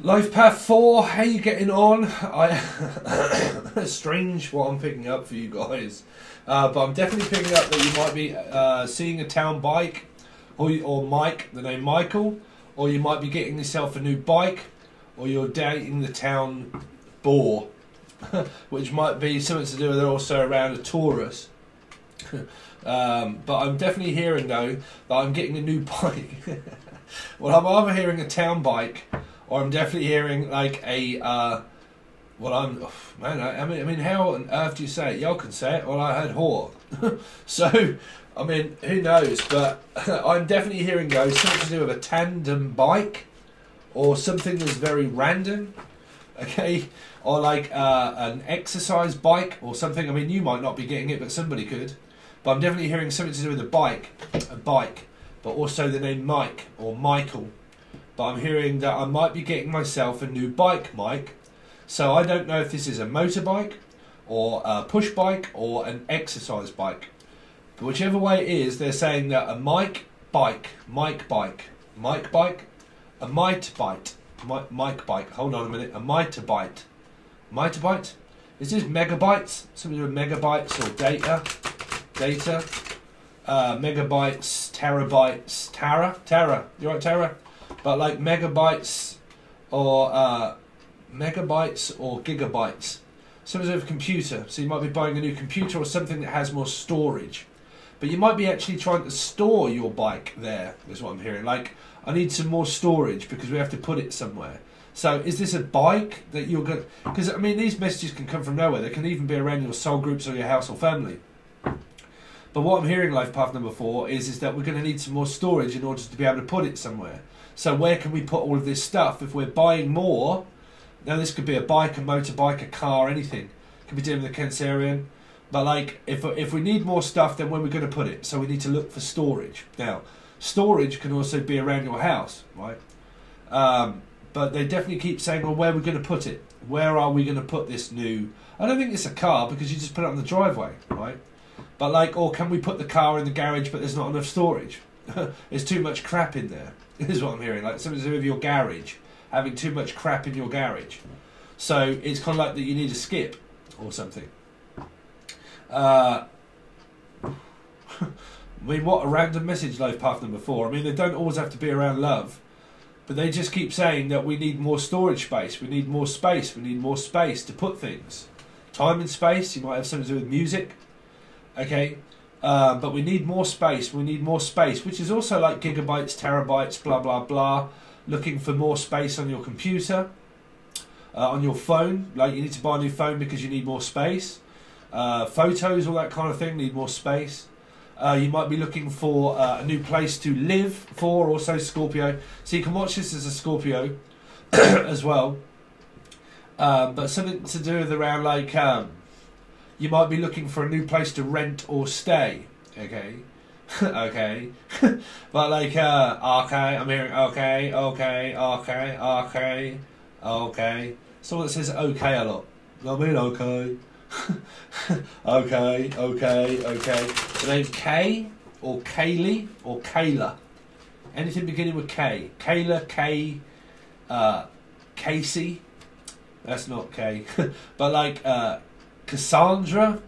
Life Path 4, how you getting on? Strange what I'm picking up for you guys. But I'm definitely picking up that you might be seeing a town bike, or Mike, the name Michael, or you might be getting yourself a new bike, or you're dating the town boar, which might be something to do with it also around a Taurus. But I'm definitely hearing though that I'm getting a new bike. Well, I'm either hearing a town bike, or I'm definitely hearing like a I mean, how on earth do you say it? Y'all can say it. Well, I heard whore. So, I mean, who knows? But I'm definitely hearing those something to do with a tandem bike, or something that's very random. Okay, or like an exercise bike or something. I mean, you might not be getting it, but somebody could. But I'm definitely hearing something to do with a bike, but also the name Mike or Michael. But I'm hearing that I might be getting myself a new bike, Mike. So I don't know if this is a motorbike, or a push bike, or an exercise bike. But whichever way it is, they're saying that a Mike bike, a might bike. Hold on a minute, a miterbite. Miterbite? Is this megabytes? Something to do with megabytes or data? Megabytes, terabytes, Tara. You right, Tara? But like megabytes or gigabytes. Something to do with computer. So you might be buying a new computer or something that has more storage. But you might be actually trying to store your bike there, is what I'm hearing. Like, I need some more storage because we have to put it somewhere. So is this a bike that you're going to... Because, I mean, these messages can come from nowhere. They can even be around your soul groups or your house or family. But what I'm hearing, Life Path number 4, is that we're going to need some more storage in order to be able to put it somewhere. So where can we put all of this stuff? If we're buying more... Now, this could be a bike, a motorbike, a car, anything. Could be dealing with a Cancerian. But, like, if we need more stuff, then where are we going to put it? So we need to look for storage. Now, storage can also be around your house, right? But they definitely keep saying, well, where are we going to put it? Where are we going to put this new... I don't think it's a car, because you just put it on the driveway, right? But, like, or can we put the car in the garage, but there's not enough storage? There's too much crap in there, is what I'm hearing. Like, something to do with your garage. Having too much crap in your garage. So it's kind of like that you need a skip or something. I mean, what a random message, Life Path number 4. I mean, they don't always have to be around love, but they just keep saying that we need more storage space, we need more space, we need more space to put things. Time and space, you might have something to do with music. Okay, but we need more space, which is also like gigabytes, terabytes, blah, blah, blah. Looking for more space on your computer, on your phone. Like, you need to buy a new phone because you need more space. Photos, all that kind of thing, need more space. You might be looking for a new place to live for, also Scorpio. So you can watch this as a Scorpio as well. But something to do with around, like, you might be looking for a new place to rent or stay. Okay. Okay. But like, okay, I'm hearing okay. Someone that says okay a lot. I mean, okay. Okay. The name's Kay, or Kaylee, or Kayla. Anything beginning with K. Kayla, Casey. That's not K. But like, Cassandra,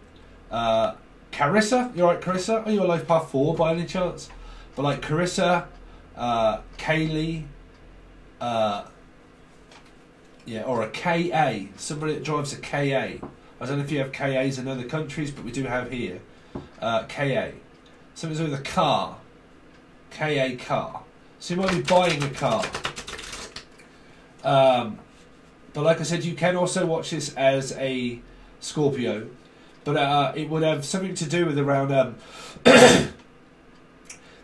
Carissa, you alright, Carissa? Are you a Life Path 4 by any chance? But like Carissa, Kaylee, yeah, or a KA, somebody that drives a KA. I don't know if you have KAs in other countries, but we do have here. KA. Something to do with a car. KA car. So you might be buying a car. But like I said, you can also watch this as a Scorpio. But it would have something to do with around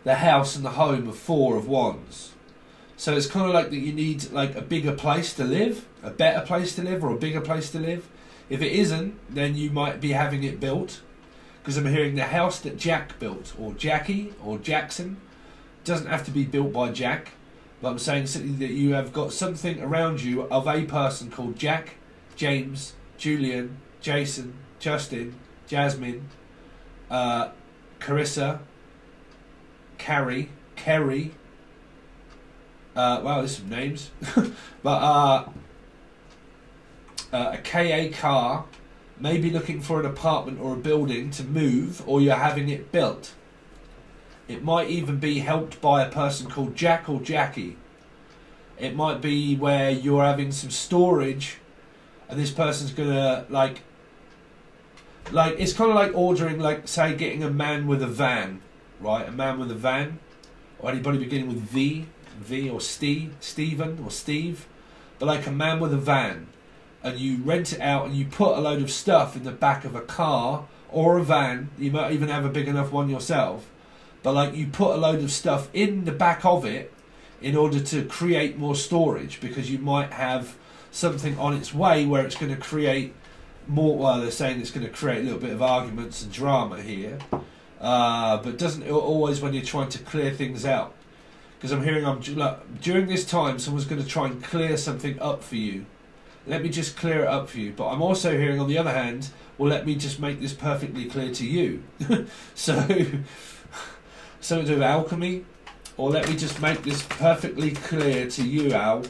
the house and the home of 4 of Wands. So it's kind of like that you need like a bigger place to live, a better place to live, or a bigger place to live. If it isn't, then you might be having it built. Because I'm hearing the house that Jack built, or Jackie, or Jackson. Doesn't have to be built by Jack. But I'm saying simply that you have got something around you of a person called Jack, James, Julian, Jason, Justin, Jasmine, Carissa, Carrie, Wow, there's some names. But a KA car, maybe looking for an apartment or a building to move, or you're having it built. It might even be helped by a person called Jack or Jackie. It might be where you're having some storage and this person's gonna like it's kind of like ordering, like say getting a man with a van, right? A man with a van, or anybody beginning with V or Stephen or Steve, but like a man with a van, and you rent it out and you put a load of stuff in the back of a car or a van. You might even have a big enough one yourself, but like you put a load of stuff in the back of it in order to create more storage, because you might have something on its way where it's going to create more. Well, they're saying it's going to create a little bit of arguments and drama here, but doesn't always when you're trying to clear things out. Because I'm hearing during this time someone's going to try and clear something up for you. Let me just clear it up for you. But I'm also hearing on the other hand, well, let me just make this perfectly clear to you. So something to do with alchemy, or let me just make this perfectly clear to you, Al.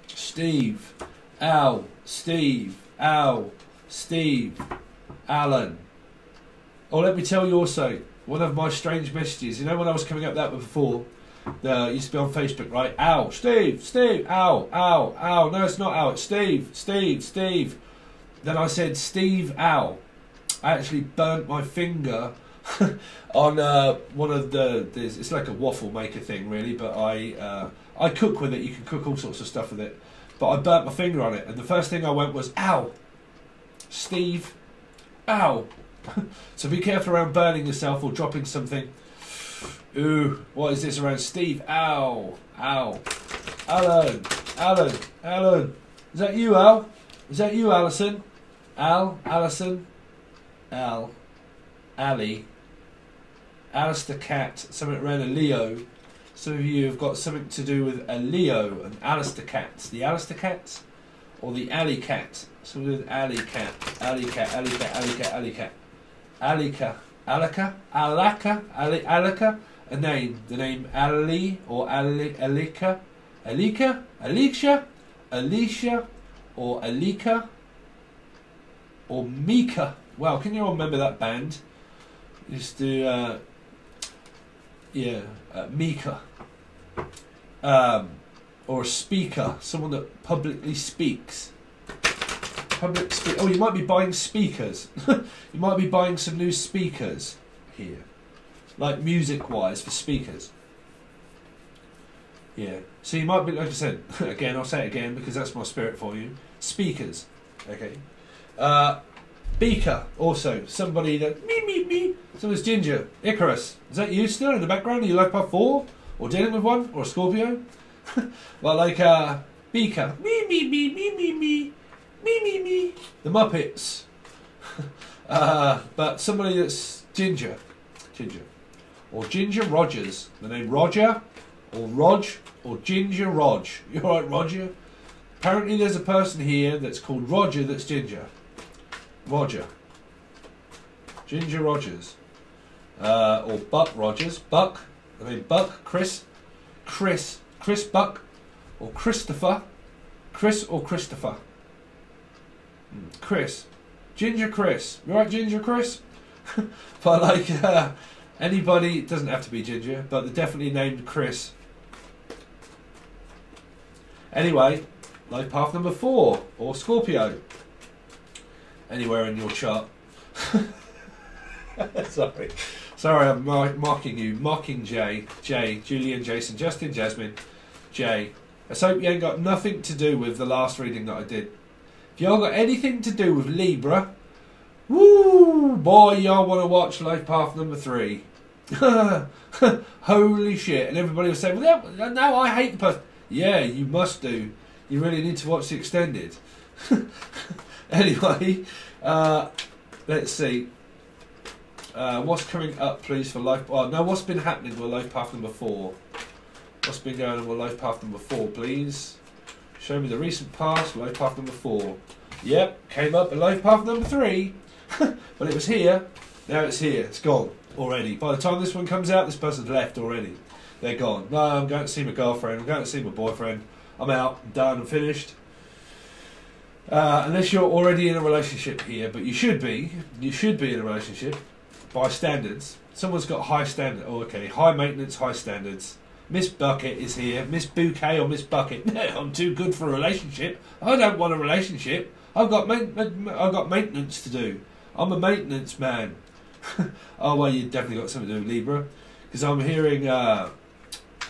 Steve, Al, Steve, Al, Steve, Alan. Or let me tell you also, one of my strange messages, you know when I was coming up that before, used to be on Facebook, right? Al, Steve, Steve, Al, Al, Al. No, it's not Al, it's Steve, Steve, Steve. Then I said Steve, Al. I actually burnt my finger on one of it's like a waffle maker thing really, but I cook with it. You can cook all sorts of stuff with it, but I burnt my finger on it, and the first thing I went was ow, Steve, ow. So be careful around burning yourself or dropping something. Ooh, what is this around Steve? Ow, ow. Alan, Alan, Alan. Is that you, Al? Is that you, Alison? Al, Alison, Al, Ali, Alistair Cat, something around a Leo. Some of you have got something to do with a Leo and Alistair Cats. The Alistair Cats or the Alley Cat? Something with Alley Cat, Alley Cat, Alley Cat, Alley Cat, Alley Cat. Alika, Alaka, Alaka, Alaka, a name. The name Ali or Alika, Alika, Alicia, Alicia, or Alika, or Mika. Wow, can you all remember that band? Used to, Mika. Or a speaker, someone that publicly speaks. Oh, you might be buying speakers. You might be buying some new speakers here, like music-wise for speakers. Yeah. So you might be, like I said, again, I'll say it again because that's my spirit for you. Speakers. Okay. Beaker, also somebody that me. Someone's Ginger. Icarus. Is that you still in the background? Are you Life Path 4? Or dealing with one? Or a Scorpio? Well, like Beaker. Me. The Muppets. But somebody that's Ginger. Or Ginger Rogers. The name Roger, or Rog, or Ginger Rog. You alright, Roger? Apparently there's a person here that's called Roger that's Ginger. Roger. Ginger Rogers. Or Buck Rogers. Buck. I mean Buck. Chris Buck. Or Christopher. Chris or Christopher. Chris. Ginger Chris. You alright, Ginger Chris? But like anybody, it doesn't have to be Ginger, but they're definitely named Chris. Anyway, life path number 4, or Scorpio. Anywhere in your chart. Sorry, I'm marking you. Marking Jay, Julian, Jason, Justin, Jasmine, Jay. Let's hope you ain't got nothing to do with the last reading that I did. If y'all got anything to do with Libra, woo, boy, y'all want to watch life path number 3. Holy shit. And everybody was saying, well, no, I hate the person. Yeah, you must do. You really need to watch the extended. Anyway, let's see. What's coming up, please, for life? Oh, no, what's been happening with life path number 4? What's been going on with life path number 4, please? Show me the recent past. Life path number 4. Yep, came up at life path number 3. But it was here. Now it's here. It's gone already. By the time this one comes out, this person's left already. they're gone. No, I'm going to see my girlfriend, I'm going to see my boyfriend, I'm out, I'm done, I'm finished. Unless you're already in a relationship here, but you should be in a relationship by standards. Someone's got high standard. Oh, okay, high maintenance, high standards. Miss Bucket is here. Miss Bouquet or Miss Bucket. No, I'm too good for a relationship. I don't want a relationship. I've got maintenance to do. I'm a maintenance man. Oh well, you definitely got something to do with Libra, because I'm hearing. I'm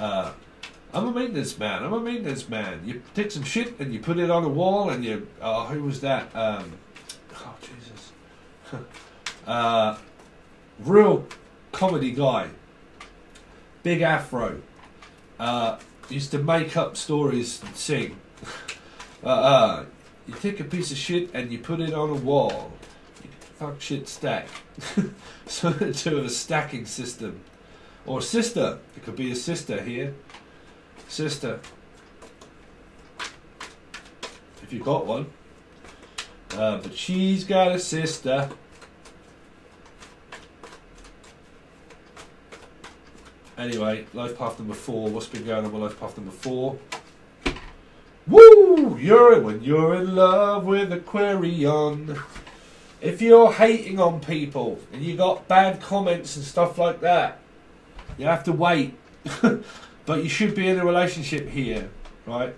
a maintenance man. I'm a maintenance man. You take some shit and you put it on a wall and you. Oh, who was that? Oh Jesus. Real comedy guy. Big afro. Used to make up stories and sing. You take a piece of shit and you put it on a wall. Fuck shit stack. So to a stacking system. Or sister. It could be a sister here. Sister. If you've got one. But she's got a sister. Anyway, life path number 4. What's been going on with life path number 4? Woo! When you're in love with Aquarian. If you're hating on people and you got bad comments and stuff like that, you have to wait. But you should be in a relationship here, right?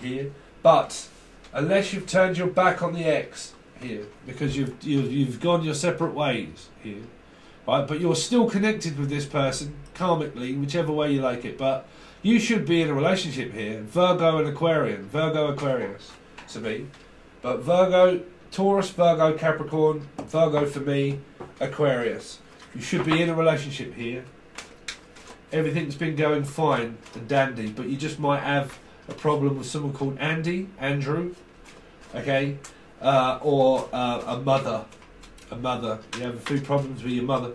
Here. But unless you've turned your back on the ex here, because you've gone your separate ways here, right? But you're still connected with this person karmically, whichever way you like it. But you should be in a relationship here. Virgo and Aquarian, Virgo Aquarius to me. But Virgo, Taurus, Virgo, Capricorn, Virgo for me, Aquarius. You should be in a relationship here. Everything's been going fine and dandy, but you just might have a problem with someone called Andrew, okay, or a mother. You have a few problems with your mother.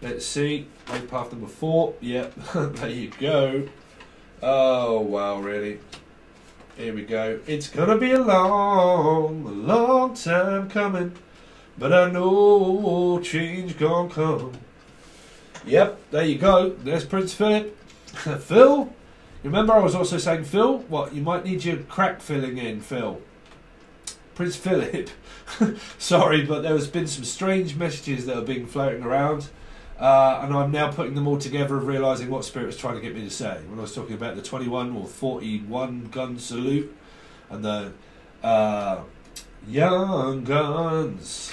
Let's see, life path number 4. Yep, there you go. Oh wow, really? Here we go. It's gonna be a long time coming, but I know change gonna come. Yep, there you go. There's Prince Philip. Phil? Remember I was also saying Phil? What, you might need your crack filling in, Phil. Prince Philip. Sorry, but there has been some strange messages that are being floating around. And I'm now putting them all together and realising what Spirit was trying to get me to say. When I was talking about the 21 or 41 gun salute and the young guns.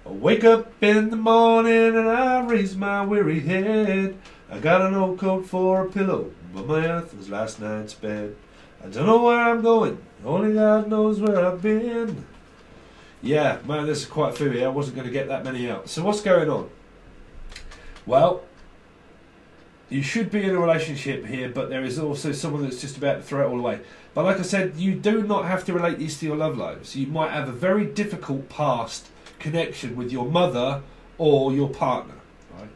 I wake up in the morning and I raise my weary head. I got an old coat for a pillow, but my earth was last night's bed. I don't know where I'm going, only God knows where I've been. Yeah, man, this is quite a few here. I wasn't going to get that many out. So what's going on? Well, you should be in a relationship here, but there is also someone that's just about to throw it all away. But like I said, you do not have to relate these to your love lives. You might have a very difficult past connection with your mother or your partner, right?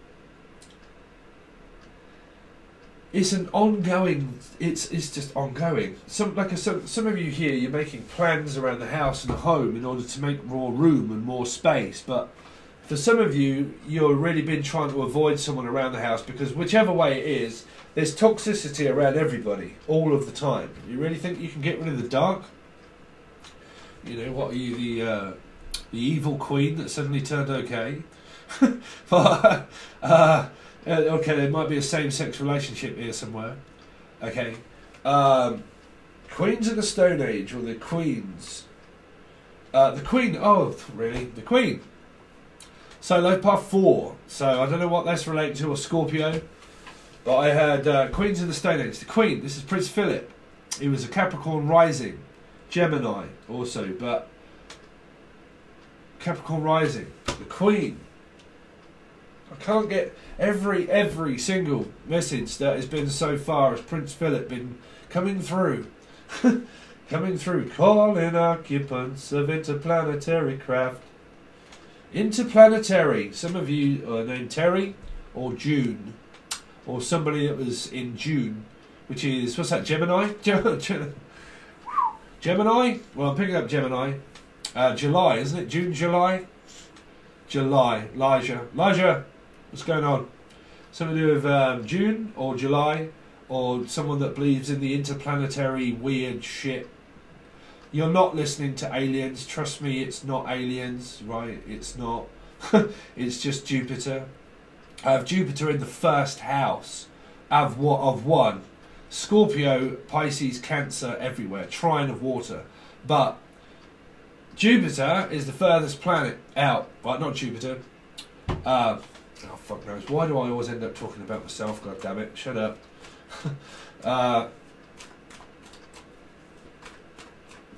It's an ongoing, it's just ongoing. Some of you here, you're making plans around the house and the home in order to make more room and more space, but for some of you, you've really been trying to avoid someone around the house because whichever way it is, there's toxicity around everybody all of the time. You really think you can get rid of the dark? You know, what are you, the evil queen that suddenly turned okay? But, okay, there might be a same-sex relationship here somewhere. Okay. Queens of the Stone Age, or the queens. The queen, oh, really? The queen. So, life path 4. So, I don't know what that's related to, or Scorpio. But I heard Queens of the Stone Age. The Queen, this is Prince Philip. He was a Capricorn rising. Gemini also, but Capricorn rising. The Queen. I can't get every single message that has been so far as Prince Philip been coming through. Coming through. Calling occupants of interplanetary craft. Interplanetary. Some of you are named Terry or June. Or somebody that was in June. Which is, what's that, Gemini? Gemini? Well, I'm picking up Gemini. July, isn't it? June, July? July. Elijah. What's going on? Something to do with June or July, or someone that believes in the interplanetary weird shit. You're not listening to aliens. Trust me, it's not aliens, right? It's not. It's just Jupiter. I have Jupiter in the first house of one. Scorpio, Pisces, Cancer, everywhere. Trine of water. But Jupiter is the furthest planet out. Right, not Jupiter. Oh, fuck knows. Why do I always end up talking about myself? God damn it. Shut up.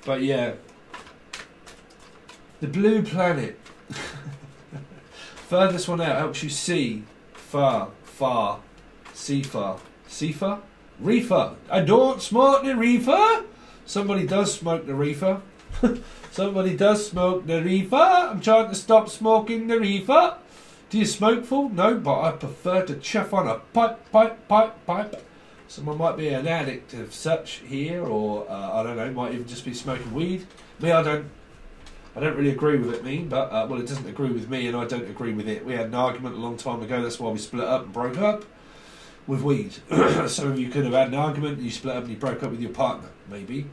But yeah. The blue planet. Furthest one out helps you see far, see far. See far? Reefer. I don't smoke the reefer. Somebody does smoke the reefer. Somebody does smoke the reefer. I'm trying to stop smoking the reefer. Do you smoke full? No, but I prefer to chuff on a pipe. Someone might be an addict of such here, or I don't know, might even just be smoking weed. Me, I don't really agree with it, but well, it doesn't agree with me, and I don't agree with it. We had an argument a long time ago. That's why we split up and broke up with weed. Some of you could have had an argument, you split up and you broke up with your partner, maybe.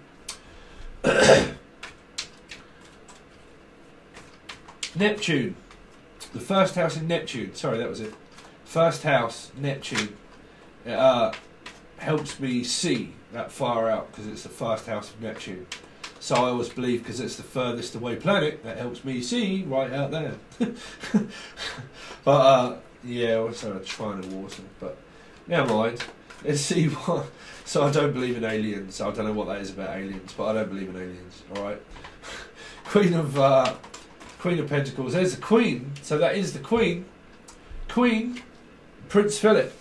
Neptune. The first house in Neptune. Sorry, that was it. First house, Neptune. Helps me see that far out because it's the first house of Neptune. So I always believe because it's the furthest away planet, that helps me see right out there. But yeah, also a trine of water. But never mind. Let's see what. So I don't believe in aliens. I don't know what that is about aliens, but I don't believe in aliens. All right. Queen of Pentacles. There's the Queen. So that is the Queen. Queen, Prince Philip.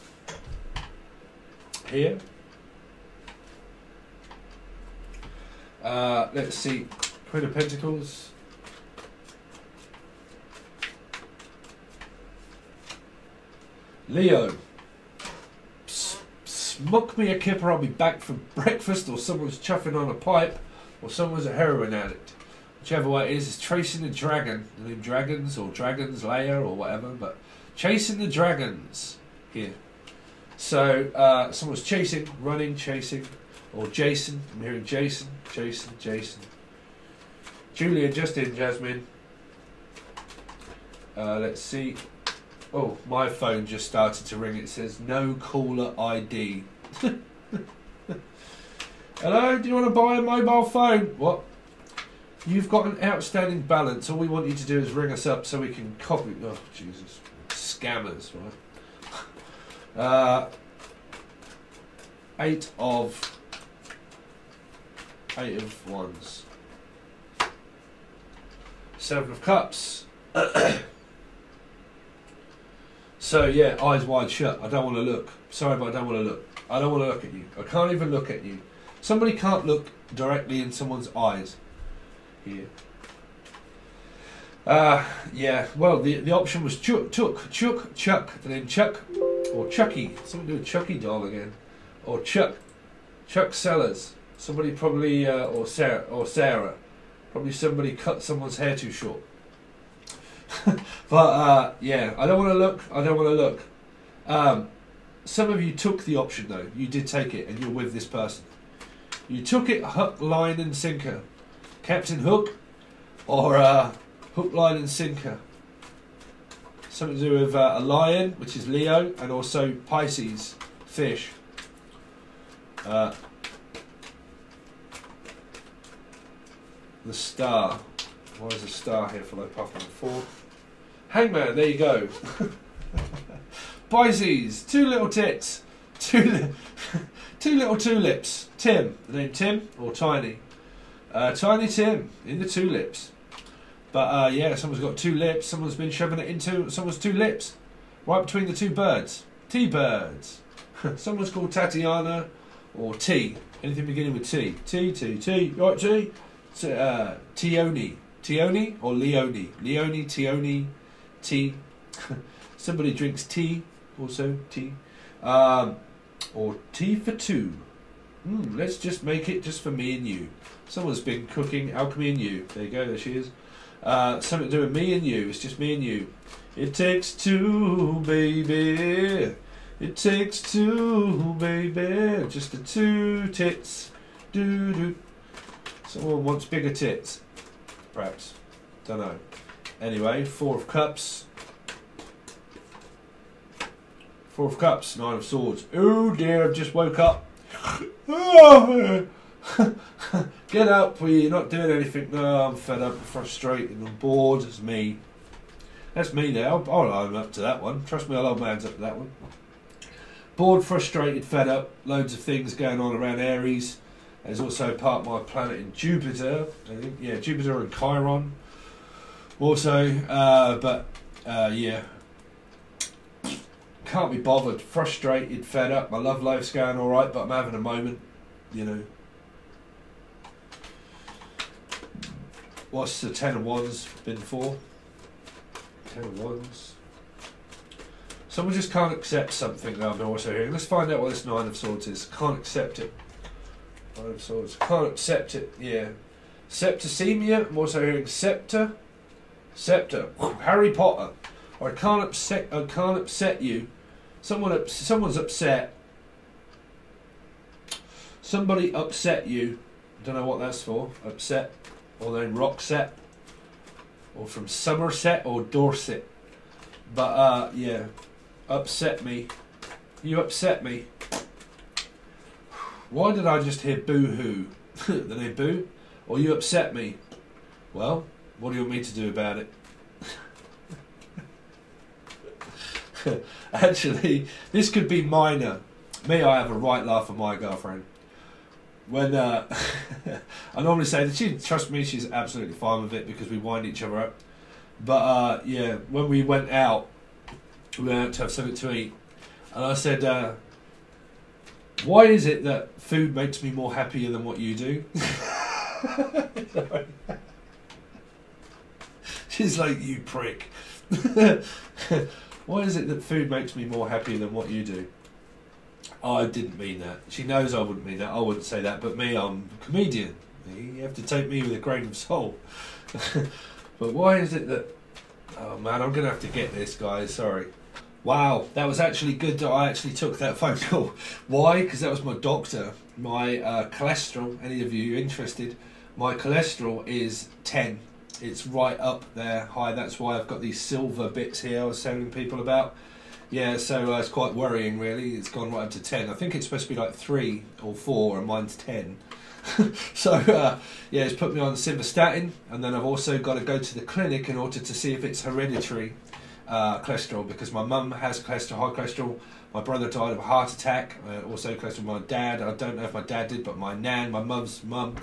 Here. Let's see. Queen of Pentacles. Leo. Smoke me a kipper, I'll be back for breakfast, or someone's chuffing on a pipe, or someone's a heroin addict. Whichever way it is chasing the dragon. The name Dragons, or Dragon's Lair, or whatever, but chasing the dragons here. So, someone's chasing, running, chasing, or Jason. I'm hearing Jason. Julia, just in, Jasmine. Let's see. Oh, my phone just started to ring. It says no caller ID. Hello, do you want to buy a mobile phone? What? You've got an outstanding balance. All we want you to do is ring us up so we can copy. Oh, Jesus. Scammers, right? 8 of wands. 7 of cups. So yeah, eyes wide shut. I don't want to look. Sorry, but I don't want to look. I don't want to look at you. I can't even look at you. Somebody can't look directly in someone's eyes. Here. Yeah. Well, the option was Chuck, the name Chuck, or Chucky. Something to do with Chucky doll again, or Chuck Sellers. Somebody probably or Sarah. Probably somebody cut someone's hair too short. But yeah, I don't want to look. Some of you took the option though. You did take it, and you're with this person. You took it hook, line, and sinker. Captain Hook, or hook, line, and sinker. Something to do with a lion, which is Leo, and also Pisces, fish. The star. Why is a star here for like puffing forward? Hangman, there you go. Pisces, 2 little tits. 2 little tulips. Tim, the name Tim or Tiny? Tiny Tim in the tulips. But yeah, someone's got 2 lips. Someone's been shoving it into someone's 2 lips, right between the 2 birds. T-birds. Someone's called Tatiana or T. Anything beginning with T. T. Right, T. Tioni. Tioni or Leone. Leone, Tioni, T. Somebody drinks tea. Also tea. Or tea for 2. Let's just make it just for me and you. Someone's been cooking alchemy and you. There you go, there she is. Something to do with me and you. It's just me and you. It takes 2, baby. It takes two, baby, just the two tits. Doo doo. Someone wants bigger tits, perhaps. Don't know. Anyway, 4 of cups. 4 of cups, 9 of swords. Oh dear, I've just woke up. Get up, you're not doing anything. No, I'm fed up, frustrated, I'm bored. It's me. That's me now. I'm up to that one. Trust me, old man's up to that one. Bored, frustrated, fed up. Loads of things going on around Aries. There's also part of my planet in Jupiter. I think, yeah, Jupiter and Chiron. Also, yeah. Can't be bothered. Frustrated, fed up. My love life's going alright, but I'm having a moment, you know. What's the 10 of Wands been for? 10 of Wands. Someone just can't accept something that I'm also hearing. Let's find out what this 9 of Swords is. Can't accept it. 9 of Swords. Can't accept it, yeah. Septicemia. I'm also hearing scepter. Scepter. Harry Potter. Or I can't upset you. Someone's upset. Somebody upset you. Don't know what that's for. Upset. Or then Roxette. Or from Somerset or Dorset. But yeah. Upset me. You upset me. Why did I just hear boo-hoo? The name boo? Or you upset me? Well, what do you want me to do about it? Actually, this could be minor. Me, I have a right laugh at my girlfriend. When I normally say that trust me, she's absolutely fine with it because we wind each other up. But yeah, when we went out to have something to eat, and I said, why is it that food makes me more happier than what you do? She's like, you prick. Why is it that food makes me more happier than what you do? Oh, I didn't mean that. She knows I wouldn't mean that. I wouldn't say that. But me, I'm a comedian. You have to take me with a grain of salt. But why is it that... Oh man, I'm going to have to get this, guys. Sorry. Wow, that was actually good that I actually took that phone call. Why? Because that was my doctor. My cholesterol, any of you interested, my cholesterol is 10. It's right up there high. That's why I've got these silver bits here I was telling people about. Yeah, so it's quite worrying really. It's gone right up to 10. I think it's supposed to be like 3 or 4 and mine's 10. So yeah, it's put me on simvastatin, and then I've also got to go to the clinic in order to see if it's hereditary cholesterol, because my mum has cholesterol, high cholesterol. My brother died of a heart attack, also cholesterol. My dad, I don't know if my dad did, but my nan, my mum's mum,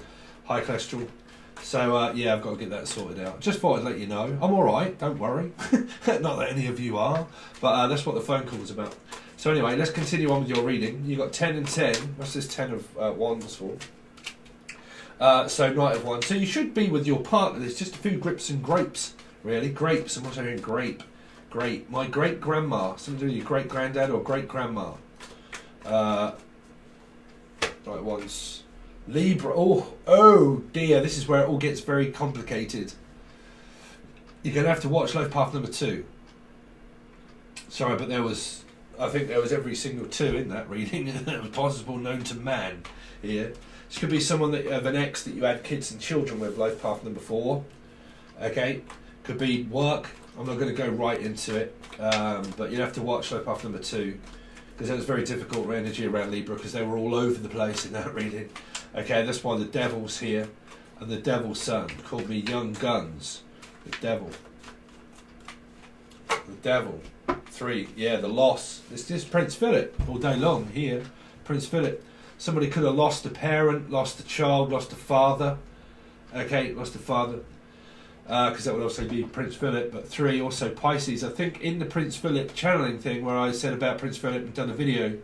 high cholesterol. So yeah, I've got to get that sorted out. Just thought I'd let you know. I'm alright, don't worry. Not that any of you are, but that's what the phone call was about. So anyway, let's continue on with your reading. You got 10 and 10. What's this 10 of Wands for? So Knight of Wands. So you should be with your partner. There's just a few grips and grapes, really. Grapes. I'm also hearing grape. Grape. My great grandma. Something to do with your great granddad or great grandma. Knight of Wands. Libra. Oh dear. This is where it all gets very complicated. You're going to have to watch Life Path number 2. Sorry, but there was... I think there was every single 2 in that reading. It was possible known to man here. This could be someone that of an ex that you had kids and children with, Life Path number 4. Okay. Could be work. I'm not going to go right into it. But you'll have to watch Life Path number 2. Because that was very difficult energy around Libra, because they were all over the place in that reading. Okay, that's why the Devil's here. And the Devil's son called me Young Guns. The Devil. The Devil. 3. Yeah, the loss. This is Prince Philip all day long here. Prince Philip. Somebody could have lost a parent, lost a child, lost a father. Okay, lost a father. Because that would also be Prince Philip. But 3, also Pisces. I think in the Prince Philip channeling thing where I said about Prince Philip and done a video,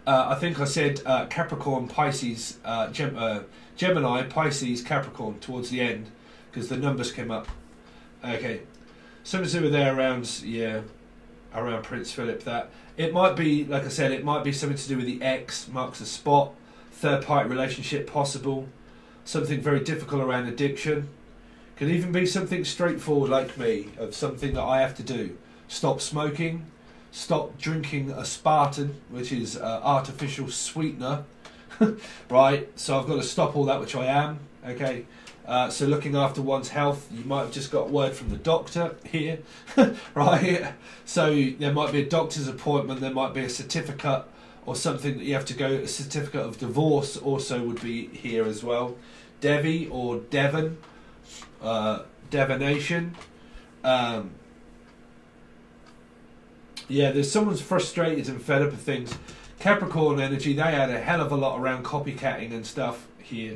I think I said Capricorn, Pisces, Gemini, Pisces, Capricorn towards the end, because the numbers came up. Okay, something to do with there around, yeah, around Prince Philip. That it might be, like I said, it might be something to do with the X marks the spot, third party relationship possible, something very difficult around addiction. Can even be something straightforward like me, of something that I have to do. Stop smoking, stop drinking aspartame, which is artificial sweetener, right? So I've got to stop all that, which I am, okay? So looking after one's health, you might have just got word from the doctor here, right? So there might be a doctor's appointment, there might be a certificate or something that you have to go, a certificate of divorce also would be here as well. Devi or Devon, divination. Yeah, there's someone's frustrated and fed up of things. Capricorn energy, they had a hell of a lot around copycatting and stuff here.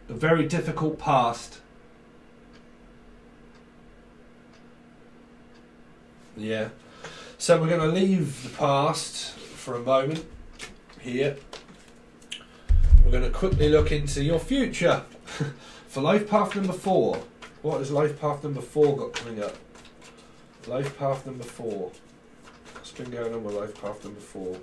A very difficult past. Yeah. So we're going to leave the past for a moment here. We're going to quickly look into your future. For life path number 4. What has life path number 4 got coming up? Life path number 4. What's been going on with life path number 4?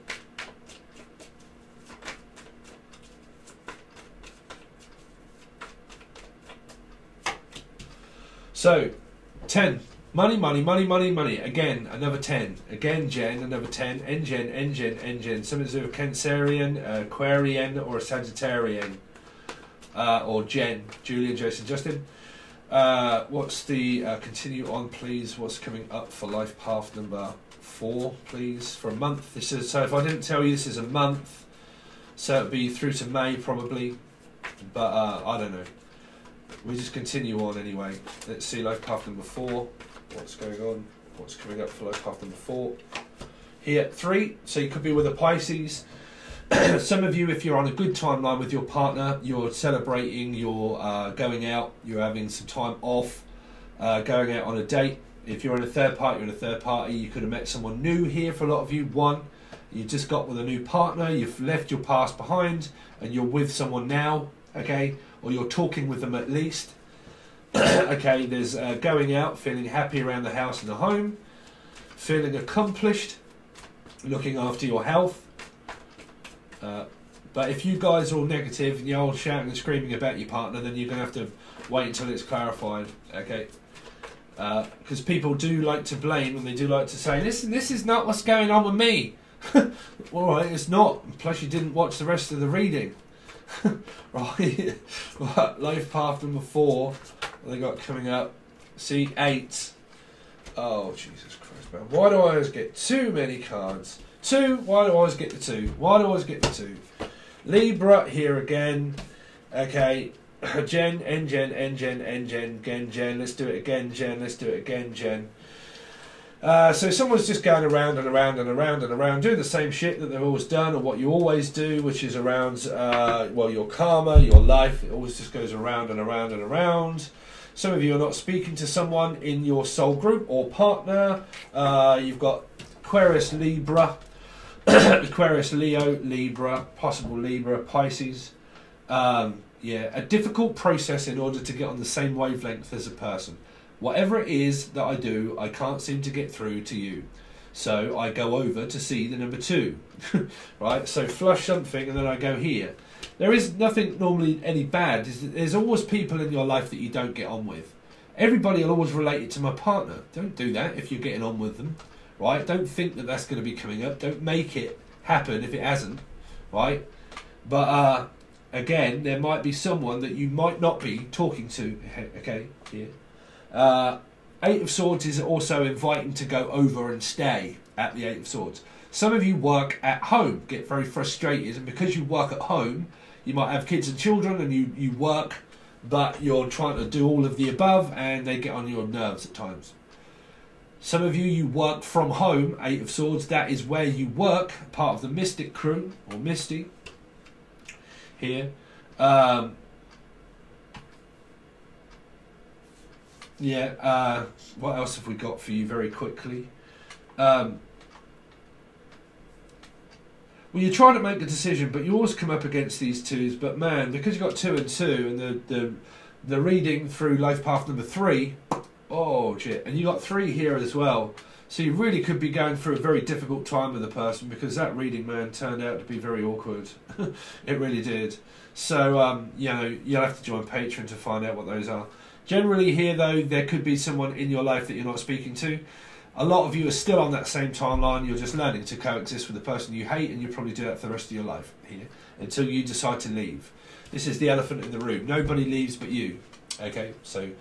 So, 10. Money, money, money, money, money. Again, another 10. Again, Jen, another 10. N-Gen, N-Gen, N-Gen. Something to do with Cancerian, Aquarian, or a Sagittarian. Or Jen. Julian, Jason, Justin. What's the... continue on, please. What's coming up for life path number 4, please? For a month. This is, so if I didn't tell you, this is a month. So it'll be through to May, probably. But, I don't know. We just continue on anyway. Let's see life path number 4. What's going on? What's coming up for life path number 4? Here, 3. So you could be with a Pisces. Some of you, if you're on a good timeline with your partner, you're celebrating, you're going out, you're having some time off, going out on a date. If you're in a third party, you're in a third party. You could have met someone new here for a lot of you. 1, you just got with a new partner, you've left your past behind, and you're with someone now, okay? Or you're talking with them at least. Okay, there's going out, feeling happy around the house and the home, feeling accomplished, looking after your health. But if you guys are all negative and you're all shouting and screaming about your partner, then you're going to have to wait until it's clarified, okay? Because people do like to blame and they do like to say, listen, this is not what's going on with me. Alright, it's not. Plus you didn't watch the rest of the reading. Right, life path number 4. What they got coming up? See, 8. Oh Jesus Christ, man! Why do I always get too many cards? 2. Why do I always get the 2? Why do I always get the 2? Libra here again. Okay, Jen, N-Gen, N-Gen, N-Gen, again Jen. Let's do it again, Jen. Let's do it again, Jen. So someone's just going around and around and around and around, doing the same shit that they've always done, or what you always do, which is around, well, your karma, your life. It always just goes around and around and around. Some of you are not speaking to someone in your soul group or partner. You've got Aquarius, Libra, Aquarius, Leo, Libra, possible Libra, Pisces. Yeah, a difficult process in order to get on the same wavelength as a person. Whatever it is that I do, I can't seem to get through to you. So I go over to see the number 2. Right? So flush something and then I go here. There is nothing normally any bad. There's always people in your life that you don't get on with. Everybody will always relate it to my partner. Don't do that if you're getting on with them. Right? Don't think that that's going to be coming up. Don't make it happen if it hasn't. Right? But again, there might be someone that you might not be talking to. Okay? Here. 8 of Swords is also inviting to go over and stay at the 8 of Swords. Some of you work at home, get very frustrated, and because you work at home, you might have kids and children and you work, but you're trying to do all of the above and they get on your nerves at times. Some of you, you work from home, 8 of Swords, that is where you work, part of the Mystic crew, or Misty, here. Yeah, what else have we got for you very quickly? Well, you're trying to make a decision, but you always come up against these 2s. But man, because you've got 2 and 2, and the reading through life path number 3, oh shit, and you got 3 here as well. So you really could be going through a very difficult time with a person, because that reading, man, turned out to be very awkward. It really did. So, you know, you'll have to join Patron to find out what those are. Generally here though, there could be someone in your life that you're not speaking to. A lot of you are still on that same timeline. You're just learning to coexist with the person you hate, and you'll probably do that for the rest of your life here until you decide to leave. This is the elephant in the room. Nobody leaves but you. Okay, so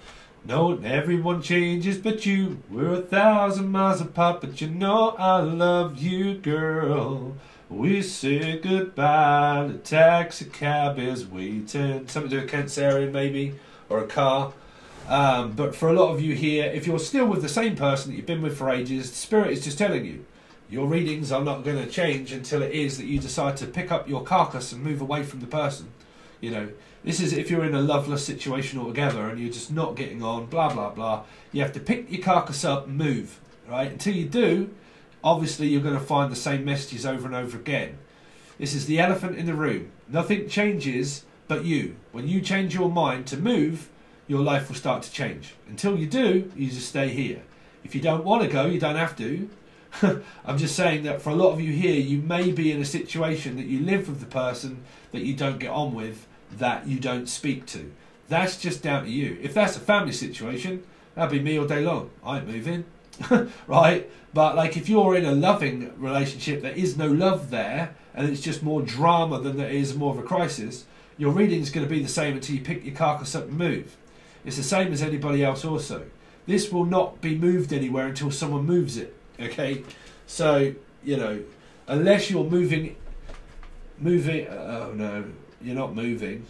no, everyone changes but you. We're 1,000 miles apart, but you know I love you, girl. We say goodbye. The taxi cab is waiting. Something to do with Cancerian maybe, or a car. But for a lot of you here, if you're still with the same person that you've been with for ages, the spirit is just telling you, your readings are not going to change until it is that you decide to pick up your carcass and move away from the person. You know, this is if you're in a loveless situation altogether and you're just not getting on, blah, blah, blah. You have to pick your carcass up and move, right? Until you do, obviously you're going to find the same messages over and over again. This is the elephant in the room. Nothing changes but you. When you change your mind to move, your life will start to change. Until you do, you just stay here. If you don't want to go, you don't have to. I'm just saying that for a lot of you here, you may be in a situation that you live with the person that you don't get on with, that you don't speak to. That's just down to you. If that's a family situation, that'd be me all day long. I ain't moving. Right? But like if you're in a loving relationship, there is no love there, and it's just more drama than there is more of a crisis, your reading is going to be the same until you pick your carcass up and move. It's the same as anybody else also. This will not be moved anywhere until someone moves it. Okay? So, you know, unless you're moving, oh no, you're not moving.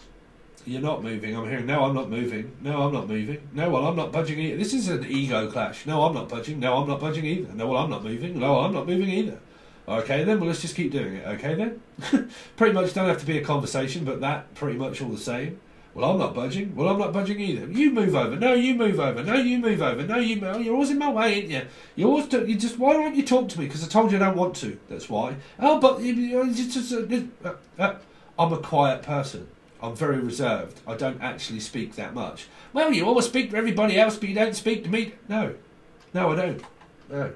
You're not moving. I'm hearing, no, I'm not moving. No, I'm not moving. No, well, I'm not budging either. This is an ego clash. No, I'm not budging. No, I'm not budging either. No, well, I'm not moving. No, I'm not moving either. Okay, then, well, let's just keep doing it. Okay, then? Pretty much don't have to be a conversation, but that pretty much all the same. Well, I'm not budging. Well, I'm not budging either. You move over. No, you move over. No, you move over. No, you move. You're always in my way, ain't you? You always do, you just. Why don't you talk to me? Because I told you I don't want to. That's why. Oh, but I'm a quiet person. I'm very reserved. I don't actually speak that much. Well, you always speak to everybody else, but you don't speak to me. No, I don't. No.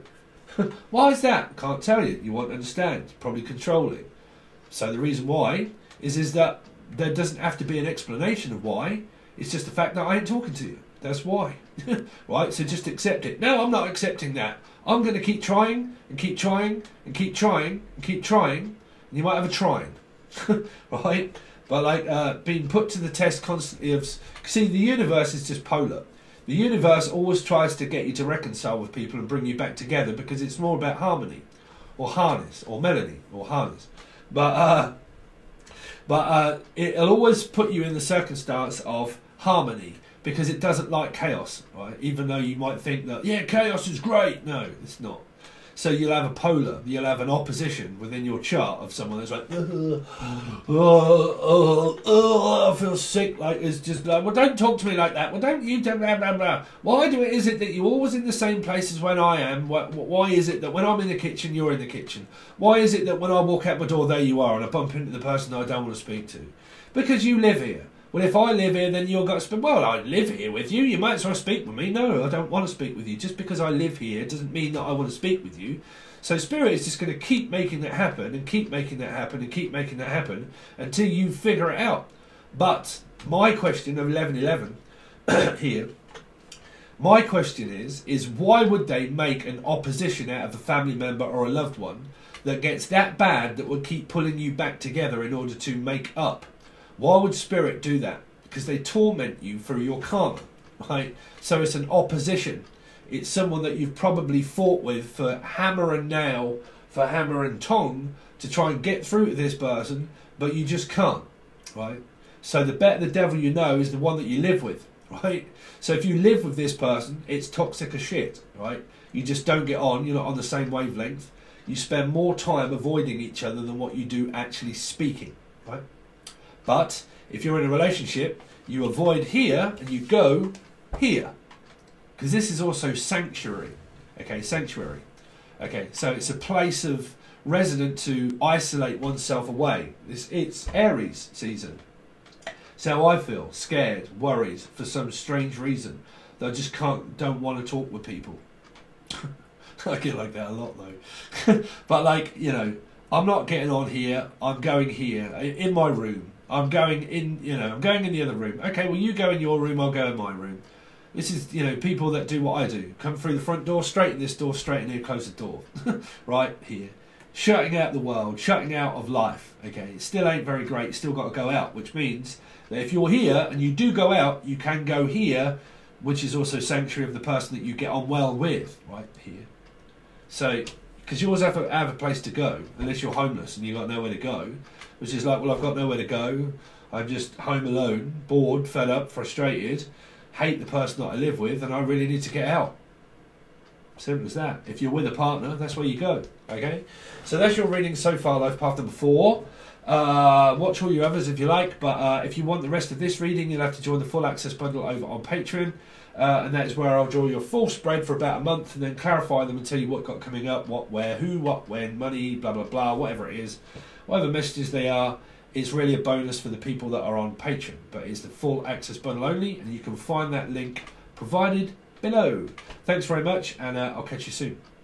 Why is that? Can't tell you. You won't understand. Probably controlling. So the reason why is that there doesn't have to be an explanation of why. It's just the fact that I ain't talking to you. That's why. Right? So just accept it. No, I'm not accepting that. I'm going to keep trying and keep trying and keep trying and keep trying. And you might have a trying. Right? But like being put to the test constantly of... See, the universe is just polar. The universe always tries to get you to reconcile with people and bring you back together because it's more about harmony or harness or melody or harness. But it'll always put you in the circumstance of harmony because it doesn't like chaos, right? Even though you might think that, yeah, chaos is great. No, it's not. So you'll have a polar, you'll have an opposition within your chart of someone that's like, I feel sick. Like it's just like, well, don't talk to me like that. Well, don't you blah blah blah. Why is it that you're always in the same places when I am? Why is it that when I'm in the kitchen, you're in the kitchen? Why is it that when I walk out my door, there you are, and I bump into the person I don't want to speak to? Because you live here. Well, if I live here, then you're going to speak. Well, I live here with you. You might as well speak with me. No, I don't want to speak with you. Just because I live here doesn't mean that I want to speak with you. So Spirit is just going to keep making that happen and keep making that happen and keep making that happen until you figure it out. But my question of 1111 here, my question is why would they make an opposition out of a family member or a loved one that gets that bad that would keep pulling you back together in order to make up? Why would Spirit do that? Because they torment you through your karma, right? So it's an opposition. It's someone that you've probably fought with for hammer and nail, for hammer and tongue, to try and get through to this person, but you just can't, right? So the better the devil you know is the one that you live with, right? So if you live with this person, it's toxic as shit, right? You just don't get on, you're not on the same wavelength. You spend more time avoiding each other than what you do actually speaking, right? But if you're in a relationship, you avoid here and you go here. Because this is also sanctuary. Okay, sanctuary. Okay, so it's a place of resident to isolate oneself away. It's Aries season. So I feel scared, worried for some strange reason that I just don't want to talk with people. I get like that a lot though. But like, you know, I'm not getting on here, I'm going here, in my room. I'm going in, you know, I'm going in the other room. Okay, well you go in your room, I'll go in my room. This is, you know, people that do what I do. Come through the front door, straight in this door, straight in here, close the door. Right here. Shutting out the world, shutting out of life. Okay, it still ain't very great, still got to go out, which means that if you're here and you do go out, you can go here, which is also sanctuary of the person that you get on well with, right here. So, because you always have a place to go, unless you're homeless and you've got nowhere to go, which is like, well, I've got nowhere to go, I'm just home alone, bored, fed up, frustrated, hate the person that I live with, and I really need to get out. Simple as that. If you're with a partner, that's where you go. Okay? So that's your reading so far, life path number 4. Watch all your others if you like, but if you want the rest of this reading, you'll have to join the full access bundle over on Patreon. And that is where I'll draw your full spread for about a month and then clarify them and tell you what got coming up, what, where, who, what, when, money, blah, blah, blah, whatever it is. Whatever messages they are, it's really a bonus for the people that are on Patreon. But it's the full access bundle only, and you can find that link provided below. Thanks very much, and I'll catch you soon.